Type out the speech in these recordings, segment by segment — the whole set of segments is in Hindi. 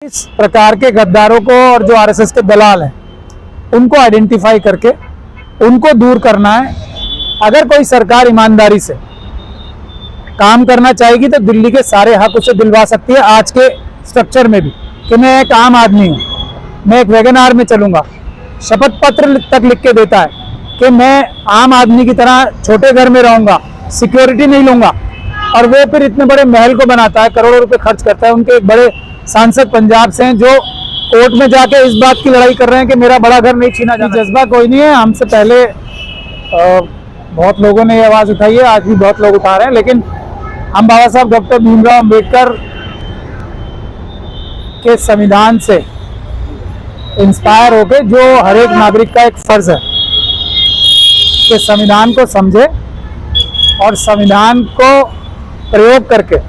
इस प्रकार के गद्दारों को और जो आरएसएस के दलाल हैं उनको आइडेंटिफाई करके उनको दूर करना है। अगर कोई सरकार ईमानदारी से काम करना चाहेगी तो दिल्ली के सारे हक उसे दिलवा सकती है। आज के स्ट्रक्चर में भी कि मैं एक आम आदमी हूँ, मैं एक वैगन में चलूँगा, शपथ पत्र तक लिख के देता है कि मैं आम आदमी की तरह छोटे घर में रहूँगा, सिक्योरिटी नहीं लूँगा, और वो फिर इतने बड़े महल को बनाता है, करोड़ों रुपए खर्च करता है। उनके एक बड़े सांसद पंजाब से हैं जो कोर्ट में जाके इस बात की लड़ाई कर रहे हैं कि मेरा बड़ा घर नहीं छीना जाना। जज्बा कोई नहीं है। हमसे पहले बहुत लोगों ने ये आवाज़ उठाई है, आज भी बहुत लोग उठा रहे हैं, लेकिन हम बाबा साहब डॉक्टर भीमराव अम्बेडकर के संविधान से इंस्पायर होके, जो हर एक नागरिक का एक फर्ज है कि संविधान को समझे और संविधान को प्रयोग करके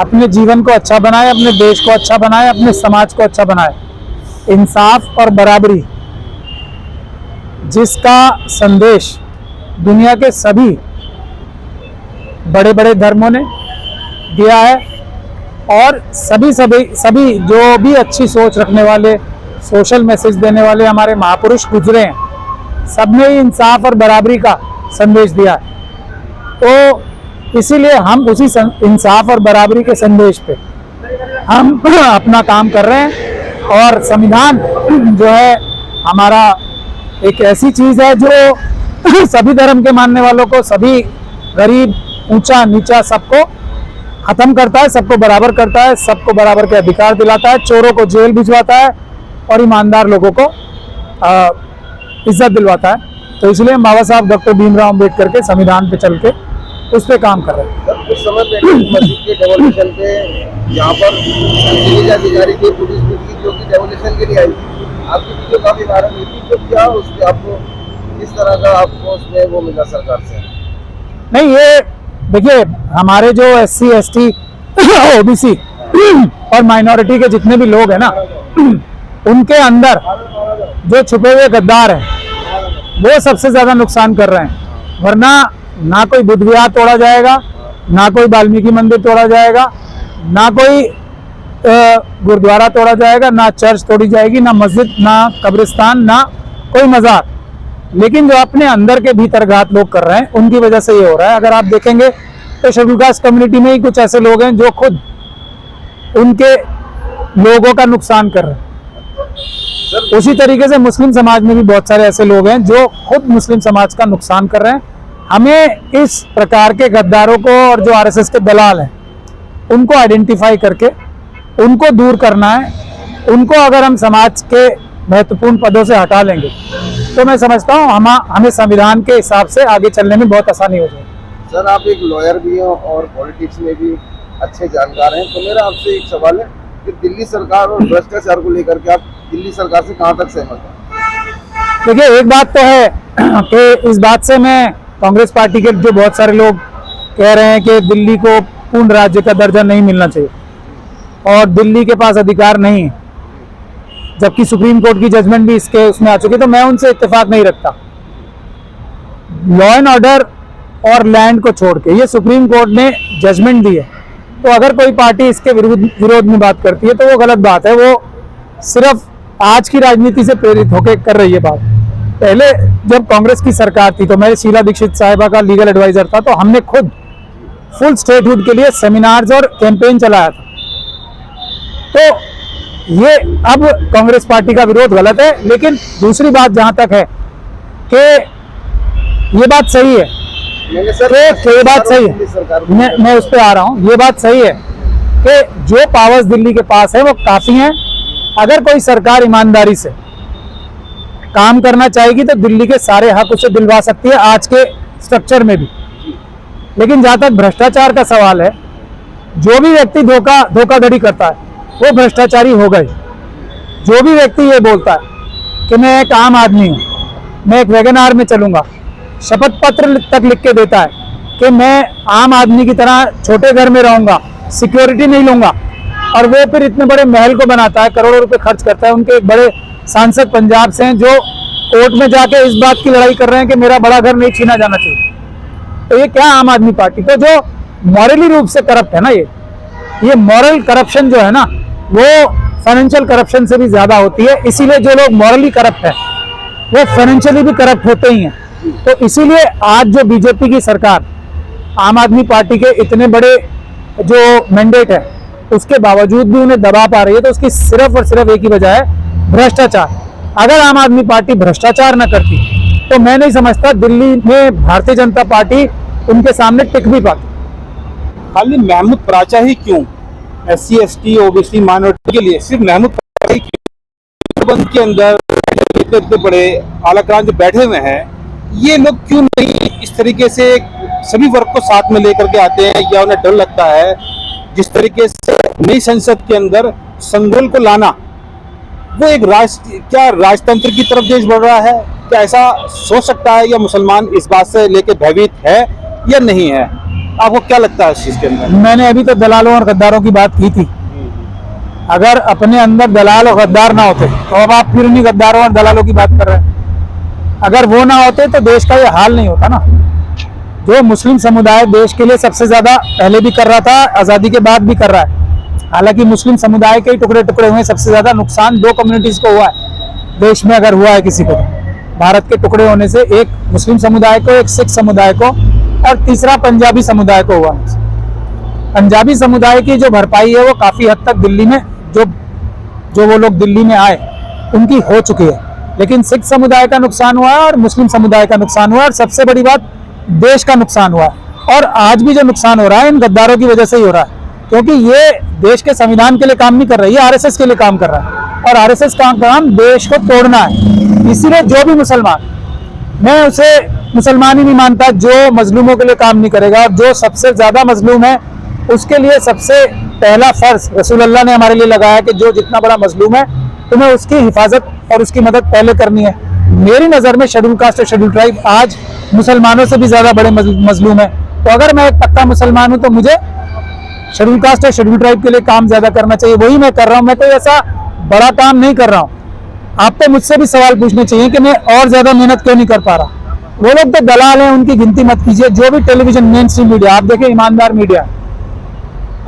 अपने जीवन को अच्छा बनाए, अपने देश को अच्छा बनाए, अपने समाज को अच्छा बनाए। इंसाफ और बराबरी जिसका संदेश दुनिया के सभी बड़े बड़े धर्मों ने दिया है, और सभी जो भी अच्छी सोच रखने वाले, सोशल मैसेज देने वाले हमारे महापुरुष गुजरे हैं, सबने ही इंसाफ और बराबरी का संदेश दिया है। तो इसीलिए हम उसी इंसाफ और बराबरी के संदेश पे हम अपना काम कर रहे हैं। और संविधान जो है हमारा एक ऐसी चीज़ है जो सभी धर्म के मानने वालों को, सभी गरीब, ऊंचा नीचा, सबको ख़त्म करता है, सबको बराबर करता है, सबको बराबर के अधिकार दिलाता है, चोरों को जेल भिजवाता है और ईमानदार लोगों को इज्जत दिलवाता है। तो इसलिए हम बाबा साहब डॉक्टर भीमराव अम्बेडकर के संविधान पे चल के उस पर काम कर रहे हैं। कुछ समय पहले मस्जिद के डेमोलिशन पे यहाँ पर अधिकारी थे, पुलिस की जो कि डेमोलिशन के लिए आई थी, आपकी वीडियो काफी वायरल हुई थी, तो क्या उसके आपको किस तरह का आपको उसमें वो मिला सरकार से? नहीं, ये देखिए, हमारे जो SC ST OBC और माइनॉरिटी के जितने भी लोग हैं ना, उनके अंदर जो छुपे हुए गद्दार हैं वो सबसे ज्यादा नुकसान कर रहे हैं। वरना ना कोई बुद्ध विहार तोड़ा जाएगा, ना कोई वाल्मीकि मंदिर तोड़ा जाएगा, ना कोई गुरुद्वारा तोड़ा जाएगा, ना चर्च तोड़ी जाएगी, ना मस्जिद, ना कब्रिस्तान, ना कोई मज़ार। लेकिन जो अपने अंदर के भीतर घात लोग कर रहे हैं उनकी वजह से ये हो रहा है। अगर आप देखेंगे तो शेड्यूल कास्ट कम्युनिटी में ही कुछ ऐसे लोग हैं जो खुद उनके लोगों का नुकसान कर रहे हैं। उसी तरीके से मुस्लिम समाज में भी बहुत सारे ऐसे लोग हैं जो खुद मुस्लिम समाज का नुकसान कर रहे हैं। हमें इस प्रकार के गद्दारों को और जो आरएसएस के दलाल हैं उनको आइडेंटिफाई करके उनको दूर करना है। उनको अगर हम समाज के महत्वपूर्ण पदों से हटा लेंगे तो मैं समझता हूँ हमें संविधान के हिसाब से आगे चलने में बहुत आसानी हो जाएगी। सर, आप एक लॉयर भी हैं और पॉलिटिक्स में भी अच्छे जानकार हैं, तो मेरा आपसे एक सवाल है कि दिल्ली सरकार और भ्रष्टाचार को लेकर के आप दिल्ली सरकार से कहाँ तक सहमत हैं? देखिए, एक बात तो है कि इस बात से मैं कांग्रेस पार्टी के जो बहुत सारे लोग कह रहे हैं कि दिल्ली को पूर्ण राज्य का दर्जा नहीं मिलना चाहिए और दिल्ली के पास अधिकार नहीं है, जबकि सुप्रीम कोर्ट की जजमेंट भी उसमें आ चुकी है, तो मैं उनसे इत्तेफाक नहीं रखता। लॉ एंड ऑर्डर और लैंड को छोड़ के ये सुप्रीम कोर्ट ने जजमेंट दी है, तो अगर कोई पार्टी इसके विरोध में बात करती है तो वो गलत बात है। वो सिर्फ आज की राजनीति से प्रेरित होकर कर रही है बात। पहले जब कांग्रेस की सरकार थी तो मैं शीला दीक्षित साहिबा का लीगल एडवाइजर था, तो हमने खुद फुल स्टेटहुड के लिए सेमिनार्स और कैंपेन चलाया था। तो ये अब कांग्रेस पार्टी का विरोध गलत है। लेकिन दूसरी बात जहां तक है कि ये बात सही है, ये बात सही है, मैं उस पर आ रहा हूँ। ये बात सही है कि जो पावर्स दिल्ली के पास है वो काफी हैं। अगर कोई सरकार ईमानदारी से काम करना चाहेगी तो दिल्ली के सारे हक उसे दिलवा सकती है, आज के स्ट्रक्चर में भी। लेकिन जहां तक भ्रष्टाचार का सवाल है, जो भी व्यक्ति धोखाधड़ी करता है वो भ्रष्टाचारी हो गए। जो भी व्यक्ति ये बोलता है कि मैं एक आम आदमी हूँ, मैं एक वैगन में चलूँगा, शपथ पत्र तक लिख के देता है कि मैं आम आदमी की तरह छोटे घर में रहूँगा, सिक्योरिटी नहीं लूँगा, और वो फिर इतने बड़े महल को बनाता है, करोड़ों रुपए खर्च करता है। उनके एक बड़े सांसद पंजाब से हैं जो कोर्ट में जाके इस बात की लड़ाई कर रहे हैं कि मेरा बड़ा घर नहीं छीना जाना चाहिए। तो ये क्या आम आदमी पार्टी को, जो मॉरली रूप से करप्ट है ना, ये मॉरल करप्शन जो है ना, वो फाइनेंशियल करप्शन से भी ज्यादा होती है। इसीलिए जो लोग मॉरली करप्ट है वो फाइनेंशियली भी करप्ट होते ही हैं। तो इसीलिए आज जो बीजेपी की सरकार आम आदमी पार्टी के इतने बड़े जो मैंडेट है उसके बावजूद भी उन्हें दबा पा रही है, तो उसकी सिर्फ और सिर्फ एक ही वजह है, भ्रष्टाचार। अगर आम आदमी पार्टी भ्रष्टाचार न करती तो मैं नहीं समझता दिल्ली में भारतीय जनता पार्टी उनके सामने टिक भी पाती। खाली महमूद प्राचा ही क्यों SC ST OBC माइनॉरिटी के लिए सिर्फ महमूद प्राचा ही क्यों? बंद के अंदर इतने बड़े आलाकमान जो बैठे हुए हैं, ये लोग क्यों नहीं इस तरीके से सभी वर्ग को साथ में लेकर के आते हैं? या उन्हें डर लगता है जिस तरीके से नई संसद के अंदर संघर्ष को लाना, वो एक क्या राजतंत्र की तरफ देश बढ़ रहा है? क्या ऐसा सोच सकता है? या मुसलमान इस बात से लेकर भयभीत है या नहीं है? आपको क्या लगता है इस चीज के अंदर? मैंने अभी तो दलालों और गद्दारों की बात की थी। अगर अपने अंदर दलाल और गद्दार ना होते तो अब आप फिर उन्हीं गद्दारों और दलालों की बात कर रहे हैं। अगर वो ना होते तो देश का ये हाल नहीं होता ना। जो मुस्लिम समुदाय देश के लिए सबसे ज्यादा पहले भी कर रहा था, आजादी के बाद भी कर रहा है। हालांकि मुस्लिम समुदाय के टुकड़े टुकड़े हुए, सबसे ज्यादा नुकसान दो कम्युनिटीज को हुआ है देश में, अगर हुआ है किसी को। भारत के टुकड़े होने से एक मुस्लिम समुदाय को, एक सिख समुदाय को और तीसरा पंजाबी समुदाय को हुआ। पंजाबी समुदाय की जो भरपाई है वो काफी हद तक दिल्ली में जो वो लोग दिल्ली में आए उनकी हो चुकी है, लेकिन सिख समुदाय का नुकसान हुआ है और मुस्लिम समुदाय का नुकसान हुआ है, और सबसे बड़ी बात देश का नुकसान हुआ है। और आज भी जो नुकसान हो रहा है इन गद्दारों की वजह से ही हो रहा है, क्योंकि ये देश के संविधान के लिए काम नहीं कर रही है, RSS के लिए काम कर रहा है, और RSS का काम देश को तोड़ना है। इसीलिए जो भी मुसलमान, मैं उसे मुसलमान ही नहीं मानता जो मजलूमों के लिए काम नहीं करेगा, और जो सबसे ज्यादा मजलूम है उसके लिए सबसे पहला फर्ज रसूलुल्लाह ने हमारे लिए लगाया कि जो जितना बड़ा मजलूम है तुम्हें उसकी हिफाजत और उसकी मदद पहले करनी है। मेरी नज़र में शेड्यूल कास्ट और शेड्यूल ट्राइब आज मुसलमानों से भी ज़्यादा बड़े मजलूम है। तो अगर मैं एक पक्का मुसलमान हूँ तो मुझे शेड्यूल कास्ट और शेड्यूल ट्राइब के लिए काम ज़्यादा करना चाहिए। वही मैं कर रहा हूँ। मैं कोई ऐसा बड़ा काम नहीं कर रहा हूँ। आपको मुझसे भी सवाल पूछने चाहिए कि मैं और ज़्यादा मेहनत क्यों नहीं कर पा रहा। वो लोग तो दलाल हैं, उनकी गिनती मत कीजिए। जो भी टेलीविजन मेन स्ट्रीम मीडिया, आप देखिए ईमानदार मीडिया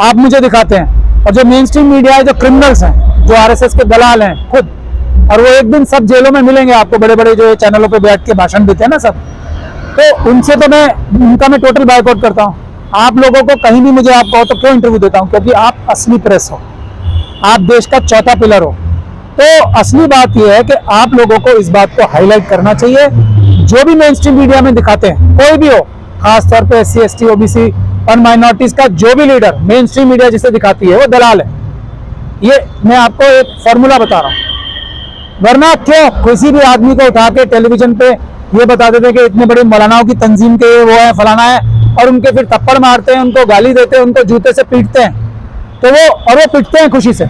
आप मुझे दिखाते हैं, और जो मेन स्ट्रीम मीडिया है जो क्रिमिनल्स हैं, जो RSS के दलाल हैं खुद, और वो एक दिन सब जेलों में मिलेंगे आपको, बड़े बड़े जो चैनलों पे बैठ के भाषण देते हैं ना सब, तो उनसे तो मैं टोटल बायकॉट करता हूँ। आप लोगों को कहीं भी मुझे आप कहो तो क्यों इंटरव्यू देता हूँ? क्योंकि आप असली प्रेस हो, आप देश का चौथा पिलर हो। तो असली बात यह है कि आप लोगों को इस बात को हाईलाइट करना चाहिए। जो भी मेन स्ट्रीम मीडिया में दिखाते हैं, कोई भी हो, खासतौर पे SC ST OBC और माइनॉरिटीज का जो भी लीडर मेन स्ट्रीम मीडिया जिसे दिखाती है वो दलाल है। ये मैं आपको एक फॉर्मूला बता रहा हूँ। वरना क्यों किसी भी आदमी को उठा के टेलीविजन पे ये बता देते हैं कि इतने बड़े मौलानाओं की तंजीम के वो है, फलाना है, और उनके फिर थप्पड़ मारते हैं, उनको गाली देते हैं, उनको जूते से पीटते हैं, तो वो पिटते हैं खुशी से।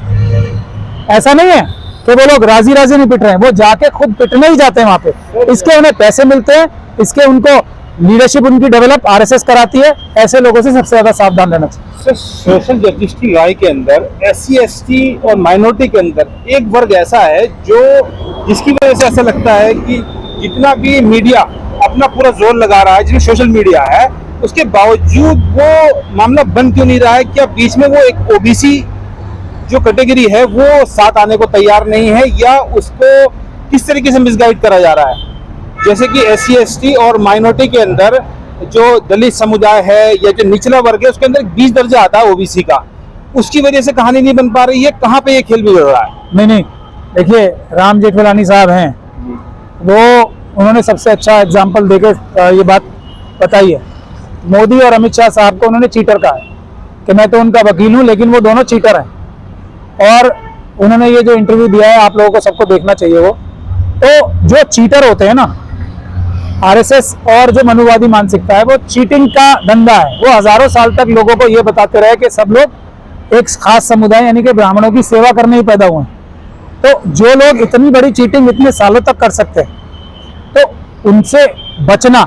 ऐसा नहीं है कि वो लोग राजी राजी नहीं पिट रहे हैं, वो जाके खुद पिटने ही जाते हैं वहां पे। इसके उन्हें पैसे मिलते हैं, इसके उनको लीडरशिप उनकी डेवलप RSS कराती है। ऐसे लोगों से सबसे ज्यादा सावधान रहना चाहिए। सोशल जस्टिस की राय के अंदर SC ST और माइनॉरिटी के अंदर एक वर्ग ऐसा है जिसकी वजह से ऐसा लगता है कि जितना भी मीडिया अपना पूरा जोर लगा रहा है, जिसमें सोशल मीडिया है, उसके बावजूद वो मामला बंद क्यों नहीं रहा है? क्या बीच में वो एक OBC जो कैटेगरी है वो साथ आने को तैयार नहीं है, या उसको किस तरीके से मिसगाइड करा जा रहा है? जैसे कि SC ST और माइनॉरिटी के अंदर जो दलित समुदाय है या जो निचला वर्ग है, उसके अंदर 20 दर्जा आता है OBC का, उसकी वजह से कहानी नहीं बन पा रही है। कहाँ पे ये खेल बिगड़ रहा है? नहीं, देखिए राम जेठमलानी साहब हैं, वो उन्होंने सबसे अच्छा एग्जाम्पल देके ये बात बताई है। मोदी और अमित शाह साहब को उन्होंने चीटर कहा है कि मैं तो उनका वकील हूँ, लेकिन वो दोनों चीटर हैं। और उन्होंने ये जो इंटरव्यू दिया है, आप लोगों को सबको देखना चाहिए। वो तो जो चीटर होते हैं ना, RSS और जो मनुवादी मानसिकता है, वो चीटिंग का धंधा है। वो हजारों साल तक लोगों को ये बताते रहे कि सब लोग एक खास समुदाय यानी कि ब्राह्मणों की सेवा करने ही पैदा हुए हैं। तो जो लोग इतनी बड़ी चीटिंग इतने सालों तक कर सकते हैं, तो उनसे बचना,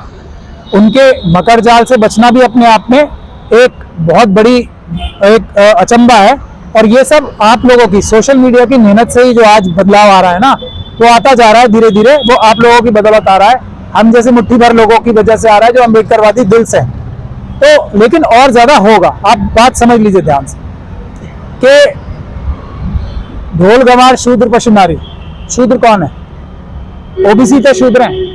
उनके मकर जाल से बचना भी अपने आप में एक बहुत बड़ी एक अचंबा है। और ये सब आप लोगों की सोशल मीडिया की मेहनत से ही जो आज बदलाव आ रहा है ना, वो आता जा रहा है धीरे धीरे। वो आप लोगों की बदौलत आ रहा है, हम जैसे मुट्ठी भर लोगों की वजह से आ रहा है जो अम्बेडकरवादी दिल से। तो लेकिन और ज्यादा होगा। आप बात समझ लीजिए ध्यान से कि ढोल गवार शूद्र पशु नारी, शूद्र कौन है? ओबीसी तो शूद्र हैं।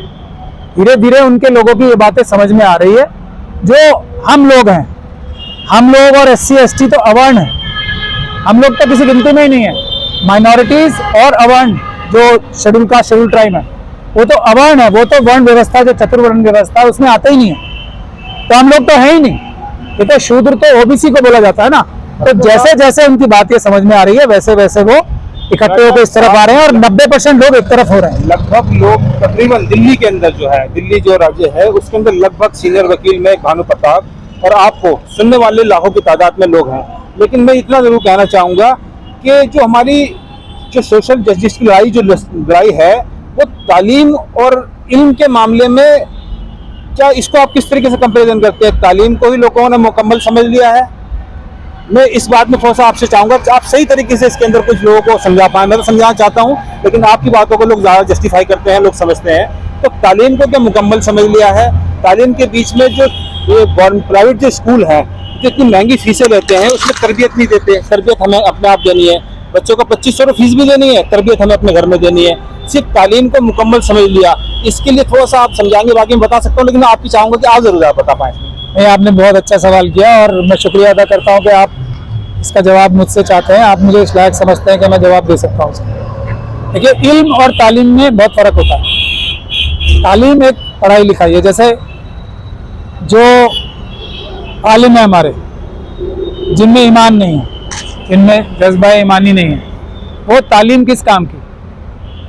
धीरे धीरे उनके लोगों की ये बातें समझ में आ रही है। जो हम लोग हैं, हम लोग और SC ST तो अवर्ण है, हम लोग तो किसी गिनती में ही नहीं है। माइनॉरिटीज और अवर्ण जो शेड्यूल कास्ट शेड्यूल ट्राइब है वो तो अवर्ण है, वो तो वर्ण व्यवस्था जो चतुर्वर्ण व्यवस्था उसमें आता ही नहीं है। तो हम लोग तो है ही नहीं, ये तो शूद्र तो ओबीसी को बोला जाता है ना। तो जैसे जैसे उनकी बात ये समझ में आ रही है वैसे वैसे वो इकट्ठे होकर इस तरफ आ रहे हैं और 90% लोग एक तरफ हो रहे हैं। लगभग लोग तकरीबन दिल्ली के अंदर जो है, दिल्ली जो राज्य है उसके अंदर लगभग सीनियर वकील में भानु प्रताप और आपको सुनने वाले लाखों की तादाद में लोग हैं। लेकिन मैं इतना जरूर कहना चाहूँगा कि जो हमारी जो सोशल जस्टिस की लड़ाई है वो तालीम और इल्म के मामले में, क्या इसको आप किस तरीके से कंपैरिजन करते हैं? तालीम को ही लोगों ने मुकम्मल समझ लिया है। मैं इस बात में थोड़ा सा आपसे चाहूँगा कि आप सही तरीके से इसके अंदर कुछ लोगों को समझा पाए। मैं तो समझाना चाहता हूँ लेकिन आपकी बातों को लोग ज़्यादा जस्टिफाई करते हैं, लोग समझते हैं। तो तालीम को क्या मुकम्मल समझ लिया है? तालीम के बीच में जो प्राइवेट जो स्कूल है जो इतनी महंगी फीसें लेते हैं उसमें तरबियत नहीं देते। तरबियत हमें अपने आप देनी है, बच्चों को 2500 फीस भी देनी है, तरबियत हमें अपने घर में देनी है। सिर्फ तालीम को मुकम्मल समझ लिया, इसके लिए थोड़ा सा आप समझाएंगे? बाकी मैं बता सकता हूँ लेकिन आपकी चाहूँगा कि आप जरूर बता पाएँ। नहीं, आपने बहुत अच्छा सवाल किया और मैं शुक्रिया अदा करता हूँ कि आप इसका जवाब मुझसे चाहते हैं। आप मुझे इस लायक समझते हैं कि मैं जवाब दे सकता हूँ इसका। देखिए, इल्म और तालीम में बहुत फ़र्क होता है। तालीम एक पढ़ाई लिखाई है। जैसे जो आलिम है हमारे, जिनमें ईमान नहीं है, जिनमें जज्बा ईमानी नहीं है, वो तालीम किस काम की?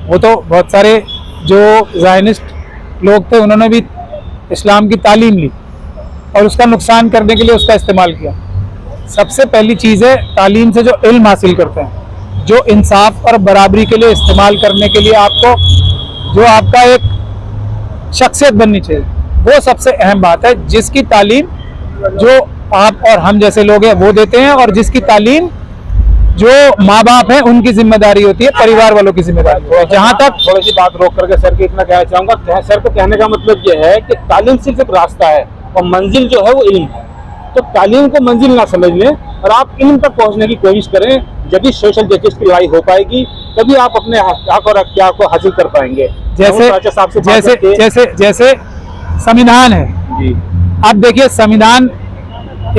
वो तो बहुत सारे जो ज़ायनिस्ट लोग थे उन्होंने भी इस्लाम की तालीम ली और उसका नुकसान करने के लिए उसका इस्तेमाल किया। सबसे पहली चीज़ है तालीम से जो इल्म हासिल करते हैं, जो इंसाफ और बराबरी के लिए इस्तेमाल करने के लिए आपको जो आपका एक शख्सियत बननी चाहिए, वो सबसे अहम बात है। जिसकी तालीम जो आप और हम जैसे लोग हैं वो देते हैं और जिसकी तालीम जो माँ बाप हैं उनकी जिम्मेदारी होती है, परिवार वालों की जिम्मेदारी है। जहाँ तक थोड़ी सी बात रोक करके सर की इतना कहना चाहूँगा, सर को कहने का मतलब ये है कि तालीम सिर्फ एक रास्ता है और मंजिल जो है वो इल्म है। तो तालीम को मंजिल ना समझ लें और आप इल्म तक पहुंचने की कोशिश करें। जब भी सोशल जस्टिस की लड़ाई हो पाएगी तभी आप अपने हक और अख्तियार को हासिल कर पाएंगे। जैसे संविधान है जी। आप देखिए, संविधान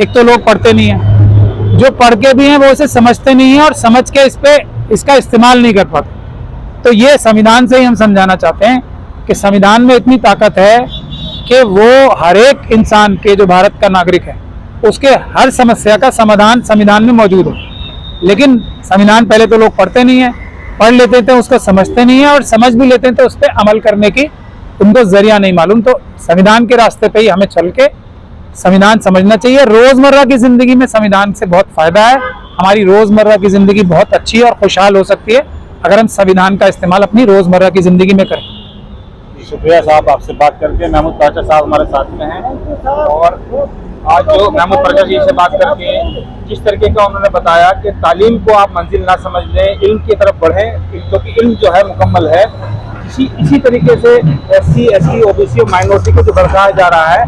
एक तो लोग पढ़ते नहीं है, जो पढ़ के भी हैं वो इसे समझते नहीं है और समझ के इसका इस्तेमाल नहीं कर पाते। तो ये संविधान से ही हम समझाना चाहते हैं कि संविधान में इतनी ताकत है कि वो हर एक इंसान के, जो भारत का नागरिक है, उसके हर समस्या का समाधान संविधान में मौजूद है। लेकिन संविधान पहले तो लोग पढ़ते नहीं है, पढ़ लेते थे उसको समझते नहीं है और समझ भी लेते हैं तो उस पर अमल करने की उनको जरिया नहीं मालूम। तो संविधान के रास्ते पे ही हमें चल के संविधान समझना चाहिए। रोजमर्रा की जिंदगी में संविधान से बहुत फायदा है। हमारी रोजमर्रा की जिंदगी बहुत अच्छी और खुशहाल हो सकती है अगर हम संविधान का इस्तेमाल अपनी रोजमर्रा की जिंदगी में करें। शुक्रिया साहब, आपसे बात करके। महमूद पाशा साहब हमारे साथ में हैं और आज जो महमूद पाशा जी से बात करके जिस तरीके का उन्होंने बताया कि तालीम को आप मंजिल ना समझ लें, इल्म की तरफ बढ़ें, क्योंकि इल्म जो है मुकम्मल है। इसी तरीके से SC ST OBC और माइनॉरिटी को जो भड़काया जा रहा है